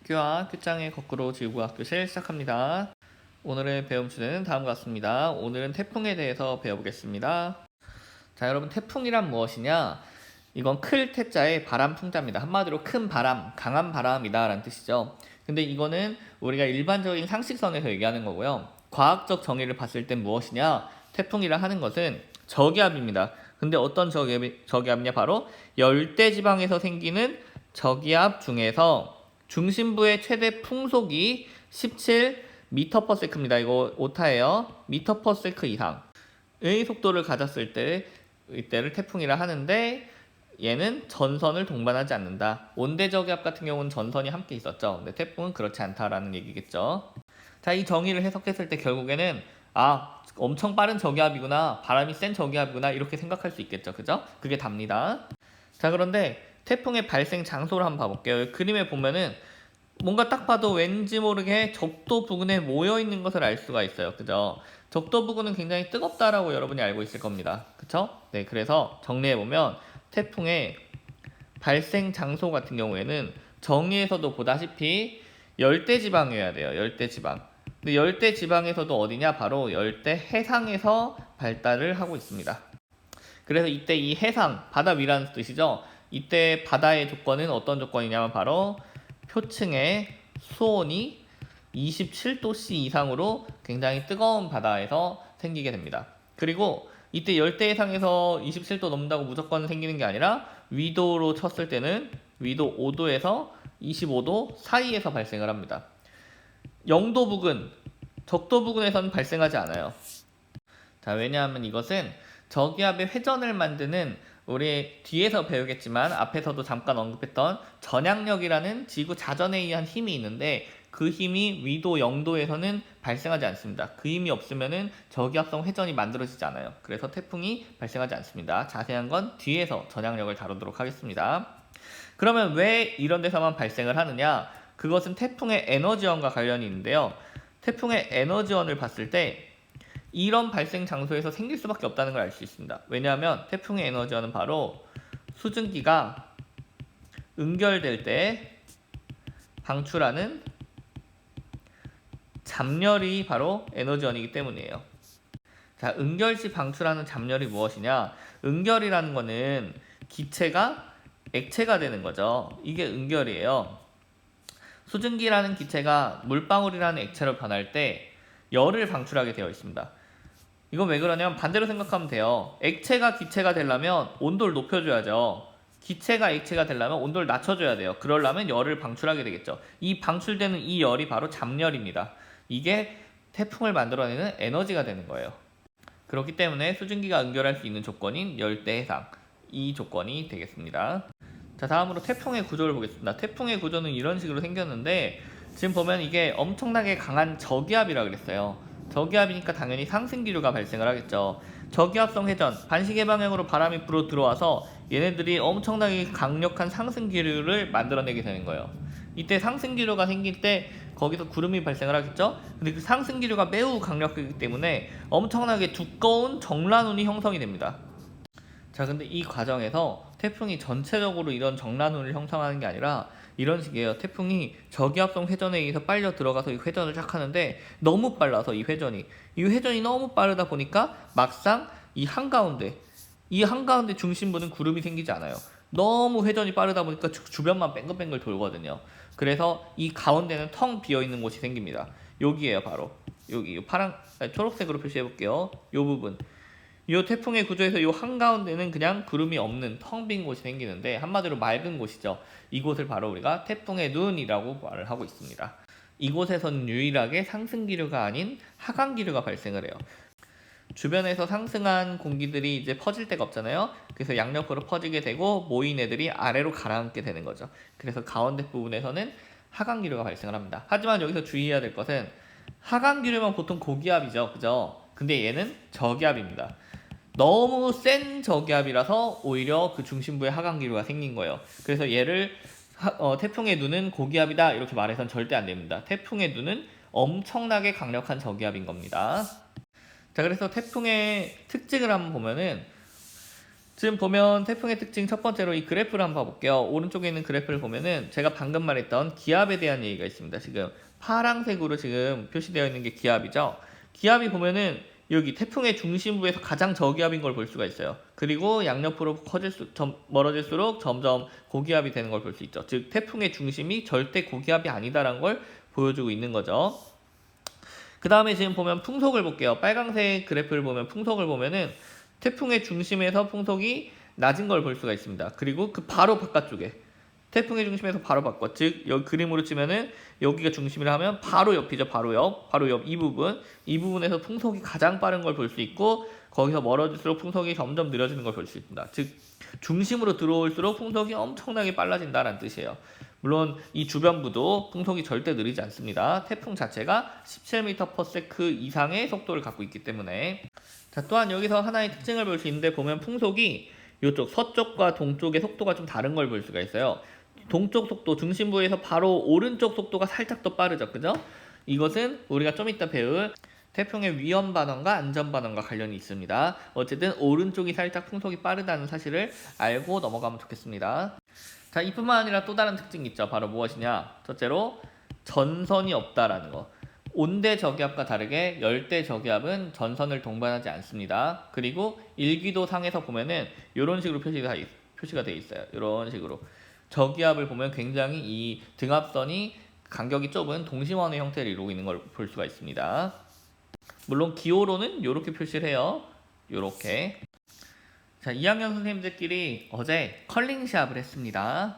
Q와 Q장의 거꾸로 지구과학교실 시작합니다. 오늘의 배움 주제는 다음과 같습니다. 오늘은 태풍에 대해서 배워보겠습니다. 자, 여러분, 태풍이란 무엇이냐? 이건 클 태자의 바람 풍자입니다. 한마디로 큰 바람, 강한 바람이다 라는 뜻이죠. 근데 이거는 우리가 일반적인 상식선에서 얘기하는 거고요. 과학적 정의를 봤을 땐 무엇이냐? 태풍이라 하는 것은 저기압입니다. 근데 어떤 저기압이냐? 바로 열대지방에서 생기는 저기압 중에서 중심부의 최대 풍속이 17m/s입니다. 이거 오타예요. m/s 이상의 속도를 가졌을 때 이때를 태풍이라 하는데, 얘는 전선을 동반하지 않는다. 온대저기압 같은 경우는 전선이 함께 있었죠. 근데 태풍은 그렇지 않다라는 얘기겠죠. 자, 이 정의를 해석했을 때 결국에는 엄청 빠른 저기압이구나, 바람이 센 저기압이구나, 이렇게 생각할 수 있겠죠. 그죠? 그게 답니다. 자, 그런데 태풍의 발생 장소를 한번 봐볼게요. 그림에 보면은 뭔가 딱 봐도 왠지 모르게 적도 부근에 모여 있는 것을 알 수가 있어요. 그죠? 적도 부근은 굉장히 뜨겁다라고 여러분이 알고 있을 겁니다. 그쵸? 네, 그래서 정리해보면 태풍의 발생 장소 같은 경우에는 정의에서도 보다시피 열대지방이어야 돼요. 열대지방. 근데 열대지방에서도 어디냐? 바로 열대 해상에서 발달을 하고 있습니다. 그래서 이때 이 해상, 바다 위라는 뜻이죠. 이때 바다의 조건은 어떤 조건이냐면 바로 표층의 수온이 27도씨 이상으로 굉장히 뜨거운 바다에서 생기게 됩니다. 그리고 이때 열대 해상에서 27도 넘는다고 무조건 생기는 게 아니라 위도로 쳤을 때는 위도 5도에서 25도 사이에서 발생을 합니다. 영도 부근, 적도 부근에서는 발생하지 않아요. 자, 왜냐하면 이것은 저기압의 회전을 만드는, 우리 뒤에서 배우겠지만 앞에서도 잠깐 언급했던 전향력이라는 지구 자전에 의한 힘이 있는데, 그 힘이 위도 0도에서는 발생하지 않습니다. 그 힘이 없으면은 저기압성 회전이 만들어지지 않아요. 그래서 태풍이 발생하지 않습니다. 자세한 건 뒤에서 전향력을 다루도록 하겠습니다. 그러면 왜 이런 데서만 발생을 하느냐? 그것은 태풍의 에너지원과 관련이 있는데요. 태풍의 에너지원을 봤을 때 이런 발생 장소에서 생길 수밖에 없다는 걸 알 수 있습니다. 왜냐하면 태풍의 에너지원은 바로 수증기가 응결될 때 방출하는 잡열이 바로 에너지원이기 때문이에요. 자, 응결 시 방출하는 잡열이 무엇이냐? 응결이라는 거는 기체가 액체가 되는 거죠. 이게 응결이에요. 수증기라는 기체가 물방울이라는 액체로 변할 때 열을 방출하게 되어 있습니다. 이건 왜 그러냐면 반대로 생각하면 돼요. 액체가 기체가 되려면 온도를 높여줘야죠. 기체가 액체가 되려면 온도를 낮춰줘야 돼요. 그러려면 열을 방출하게 되겠죠. 이 방출되는 이 열이 바로 잡열입니다. 이게 태풍을 만들어내는 에너지가 되는 거예요. 그렇기 때문에 수증기가 응결할 수 있는 조건인 열대해상, 이 조건이 되겠습니다. 자, 다음으로 태풍의 구조를 보겠습니다. 태풍의 구조는 이런 식으로 생겼는데, 지금 보면 이게 엄청나게 강한 저기압이라 그랬어요. 저기압이니까 당연히 상승기류가 발생을 하겠죠. 저기압성 회전, 반시계 방향으로 바람이 불어 들어와서 얘네들이 엄청나게 강력한 상승기류를 만들어내게 되는 거예요. 이때 상승기류가 생길 때 거기서 구름이 발생을 하겠죠. 근데 그 상승기류가 매우 강력하기 때문에 엄청나게 두꺼운 정란운이 형성이 됩니다. 자, 근데 이 과정에서 태풍이 전체적으로 이런 정란운을 형성하는 게 아니라 이런 식이에요. 태풍이 저기압성 회전에 의해서 빨려 들어가서 이 회전을 쫙 하는데, 너무 빨라서 이 회전이 너무 빠르다 보니까 막상 이 한가운데 중심부는 구름이 생기지 않아요. 너무 회전이 빠르다 보니까 주변만 뱅글뱅글 돌거든요. 그래서 이 가운데는 텅 비어있는 곳이 생깁니다. 여기에요. 바로 여기 초록색으로 표시해 볼게요. 이 부분, 이 태풍의 구조에서 이 한가운데는 그냥 구름이 없는 텅 빈 곳이 생기는데, 한마디로 맑은 곳이죠. 이곳을 바로 우리가 태풍의 눈이라고 말을 하고 있습니다. 이곳에서는 유일하게 상승기류가 아닌 하강기류가 발생을 해요. 주변에서 상승한 공기들이 이제 퍼질 데가 없잖아요. 그래서 양옆으로 퍼지게 되고 모인 애들이 아래로 가라앉게 되는 거죠. 그래서 가운데 부분에서는 하강기류가 발생을 합니다. 하지만 여기서 주의해야 될 것은, 하강기류면 보통 고기압이죠. 그죠? 근데 얘는 저기압입니다. 너무 센 저기압이라서 오히려 그 중심부에 하강기류가 생긴 거예요. 그래서 얘를 태풍의 눈은 고기압이다 이렇게 말해서는 절대 안 됩니다. 태풍의 눈은 엄청나게 강력한 저기압인 겁니다. 자, 그래서 태풍의 특징을 한번 보면은 지금 보면 태풍의 특징 첫 번째로 이 그래프를 한번 봐볼게요. 오른쪽에 있는 그래프를 보면은 제가 방금 말했던 기압에 대한 얘기가 있습니다. 지금 파란색으로 지금 표시되어 있는 게 기압이죠. 기압이 보면은 여기 태풍의 중심부에서 가장 저기압인 걸 볼 수가 있어요. 그리고 양옆으로 멀어질수록 점점 고기압이 되는 걸 볼 수 있죠. 즉 태풍의 중심이 절대 고기압이 아니다라는 걸 보여주고 있는 거죠. 그 다음에 지금 보면 풍속을 볼게요. 빨강색 그래프를 보면 풍속을 보면은 태풍의 중심에서 풍속이 낮은 걸 볼 수가 있습니다. 그리고 그 바로 바깥쪽에 태풍의 중심에서 바로 바깥, 즉 여기 그림으로 치면은 여기가 중심이라 하면 바로 옆이죠. 바로 옆 이 부분에서 풍속이 가장 빠른 걸 볼 수 있고 거기서 멀어질수록 풍속이 점점 느려지는 걸 볼 수 있습니다. 즉 중심으로 들어올수록 풍속이 엄청나게 빨라진다는 뜻이에요. 물론 이 주변부도 풍속이 절대 느리지 않습니다. 태풍 자체가 17m/s 이상의 속도를 갖고 있기 때문에. 자, 또한 여기서 하나의 특징을 볼 수 있는데 보면 풍속이 이쪽 서쪽과 동쪽의 속도가 좀 다른 걸 볼 수가 있어요. 동쪽 속도 중심부에서 바로 오른쪽 속도가 살짝 더 빠르죠. 그죠? 이것은 우리가 좀 이따 배울 태풍의 위험 반원과 안전 반원과 관련이 있습니다. 어쨌든 오른쪽이 살짝 풍속이 빠르다는 사실을 알고 넘어가면 좋겠습니다. 자, 이뿐만 아니라 또 다른 특징이 있죠. 바로 무엇이냐? 첫째로 전선이 없다라는 거. 온대 저기압과 다르게 열대 저기압은 전선을 동반하지 않습니다. 그리고 일기도 상에서 보면은 이런 식으로 표시가 되어 있어요. 이런 식으로 저기압을 보면 굉장히 이 등압선이 간격이 좁은 동심원의 형태를 이루고 있는 걸 볼 수가 있습니다. 물론 기호로는 이렇게 표시를 해요. 이렇게. 자, 2학년 선생님들끼리 어제 컬링 시합을 했습니다.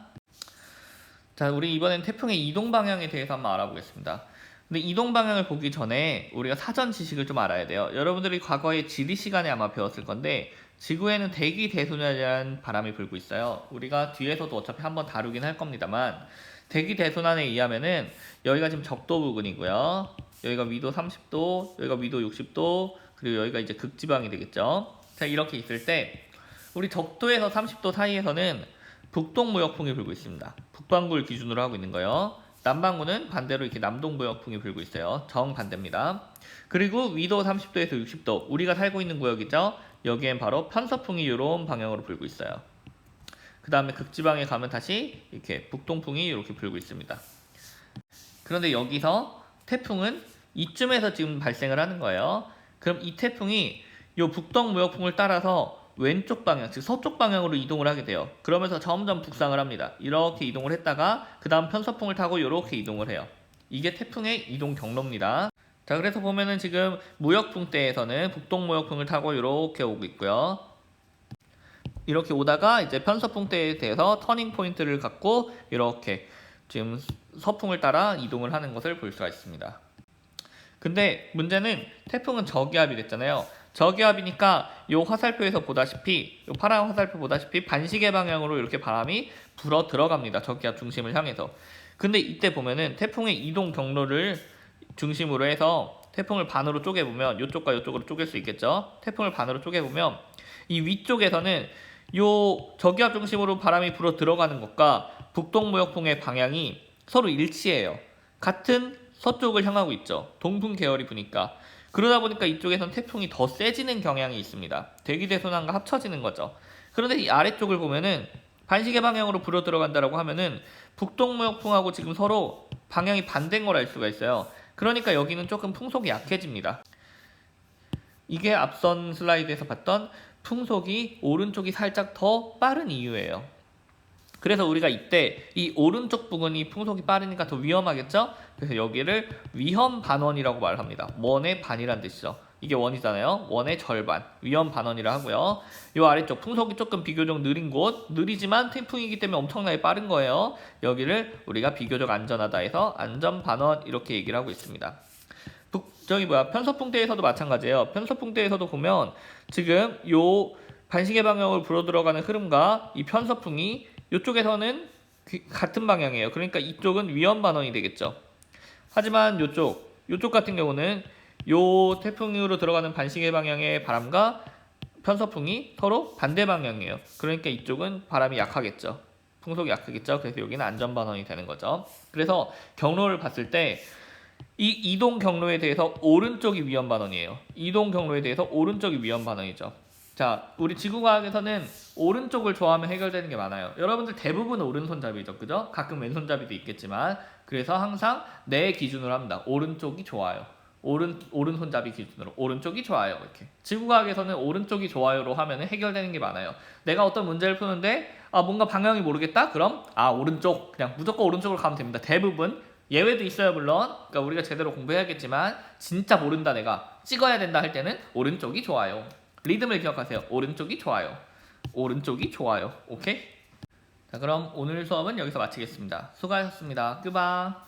자, 우리 이번엔 태풍의 이동 방향에 대해서 한번 알아보겠습니다. 근데 이동 방향을 보기 전에 우리가 사전 지식을 좀 알아야 돼요. 여러분들이 과거에 지리 시간에 아마 배웠을 건데 지구에는 대기 대순환이라는 바람이 불고 있어요. 우리가 뒤에서도 어차피 한번 다루긴 할 겁니다만 대기 대순환에 의하면은 여기가 지금 적도 부근이고요. 여기가 위도 30도, 여기가 위도 60도, 그리고 여기가 이제 극지방이 되겠죠. 자, 이렇게 있을 때 우리 적도에서 30도 사이에서는 북동무역풍이 불고 있습니다. 북반구를 기준으로 하고 있는 거예요. 남반구는 반대로 이렇게 남동무역풍이 불고 있어요. 정반대입니다. 그리고 위도 30도에서 60도, 우리가 살고 있는 구역이죠. 여기엔 바로 편서풍이 이런 방향으로 불고 있어요. 그 다음에 극지방에 가면 다시 이렇게 북동풍이 이렇게 불고 있습니다. 그런데 여기서 태풍은 이쯤에서 지금 발생을 하는 거예요. 그럼 이 태풍이 이 북동무역풍을 따라서 왼쪽 방향, 즉 서쪽 방향으로 이동을 하게 돼요. 그러면서 점점 북상을 합니다. 이렇게 이동을 했다가 그 다음 편서풍을 타고 이렇게 이동을 해요. 이게 태풍의 이동 경로입니다. 자, 그래서 보면은 지금 무역풍 때에서는 북동무역풍을 타고 이렇게 오고 있고요. 이렇게 오다가 이제 편서풍 때에 대해서 터닝 포인트를 갖고 이렇게 지금 서풍을 따라 이동을 하는 것을 볼 수가 있습니다. 근데 문제는 태풍은 저기압이 됐잖아요. 저기압이니까 요 화살표에서 보다시피, 요 파란 화살표 보다시피 반시계 방향으로 이렇게 바람이 불어 들어갑니다. 저기압 중심을 향해서. 근데 이때 보면은 태풍의 이동 경로를 중심으로 해서 태풍을 반으로 쪼개보면 요쪽과 요쪽으로 쪼갤 수 있겠죠. 태풍을 반으로 쪼개보면 이 위쪽에서는 요 저기압 중심으로 바람이 불어 들어가는 것과 북동무역풍의 방향이 서로 일치해요. 같은 서쪽을 향하고 있죠. 동풍 계열이 부니까. 그러다 보니까 이쪽에선 태풍이 더 세지는 경향이 있습니다. 대기대순환과 합쳐지는 거죠. 그런데 이 아래쪽을 보면은 반시계 방향으로 불어 들어간다라고 하면은 북동무역풍하고 지금 서로 방향이 반대인 걸 알 수가 있어요. 그러니까 여기는 조금 풍속이 약해집니다. 이게 앞선 슬라이드에서 봤던 풍속이 오른쪽이 살짝 더 빠른 이유예요. 그래서 우리가 이때 이 오른쪽 부분이 풍속이 빠르니까 더 위험하겠죠? 그래서 여기를 위험 반원이라고 말합니다. 원의 반이란 뜻이죠. 이게 원이잖아요. 원의 절반, 위험 반원이라 하고요. 이 아래쪽 풍속이 조금 비교적 느린 곳, 느리지만 태풍이기 때문에 엄청나게 빠른 거예요. 여기를 우리가 비교적 안전하다 해서 안전 반원 이렇게 얘기를 하고 있습니다. 편서풍대에서도 마찬가지예요. 편서풍대에서도 보면 지금 요 반시계 방향으로 불어 들어가는 흐름과 이 편서풍이 이쪽에서는 같은 방향이에요. 그러니까 이쪽은 위험 반원이 되겠죠. 하지만 요쪽 같은 경우는 요 태풍으로 들어가는 반시계 방향의 바람과 편서풍이 서로 반대 방향이에요. 그러니까 이쪽은 바람이 약하겠죠. 풍속이 약하겠죠. 그래서 여기는 안전 반원이 되는 거죠. 그래서 경로를 봤을 때 이 이동 경로에 대해서 오른쪽이 위험 반원이에요. 이동 경로에 대해서 오른쪽이 위험 반원이죠. 자, 우리 지구과학에서는 오른쪽을 좋아하면 해결되는 게 많아요. 여러분들 대부분 오른손잡이죠, 그죠? 가끔 왼손잡이도 있겠지만, 그래서 항상 내 기준으로 합니다. 오른쪽이 좋아요. 오른손잡이 기준으로 오른쪽이 좋아요. 이렇게. 지구과학에서는 오른쪽이 좋아요로 하면 해결되는 게 많아요. 내가 어떤 문제를 푸는데 뭔가 방향이 모르겠다? 그럼 오른쪽, 그냥 무조건 오른쪽으로 가면 됩니다. 대부분. 예외도 있어요, 물론. 그러니까 우리가 제대로 공부해야겠지만 진짜 모른다, 내가 찍어야 된다 할 때는 오른쪽이 좋아요. 리듬을 기억하세요. 오른쪽이 좋아요. 오른쪽이 좋아요. 오케이? 자, 그럼 오늘 수업은 여기서 마치겠습니다. 수고하셨습니다. 끝바.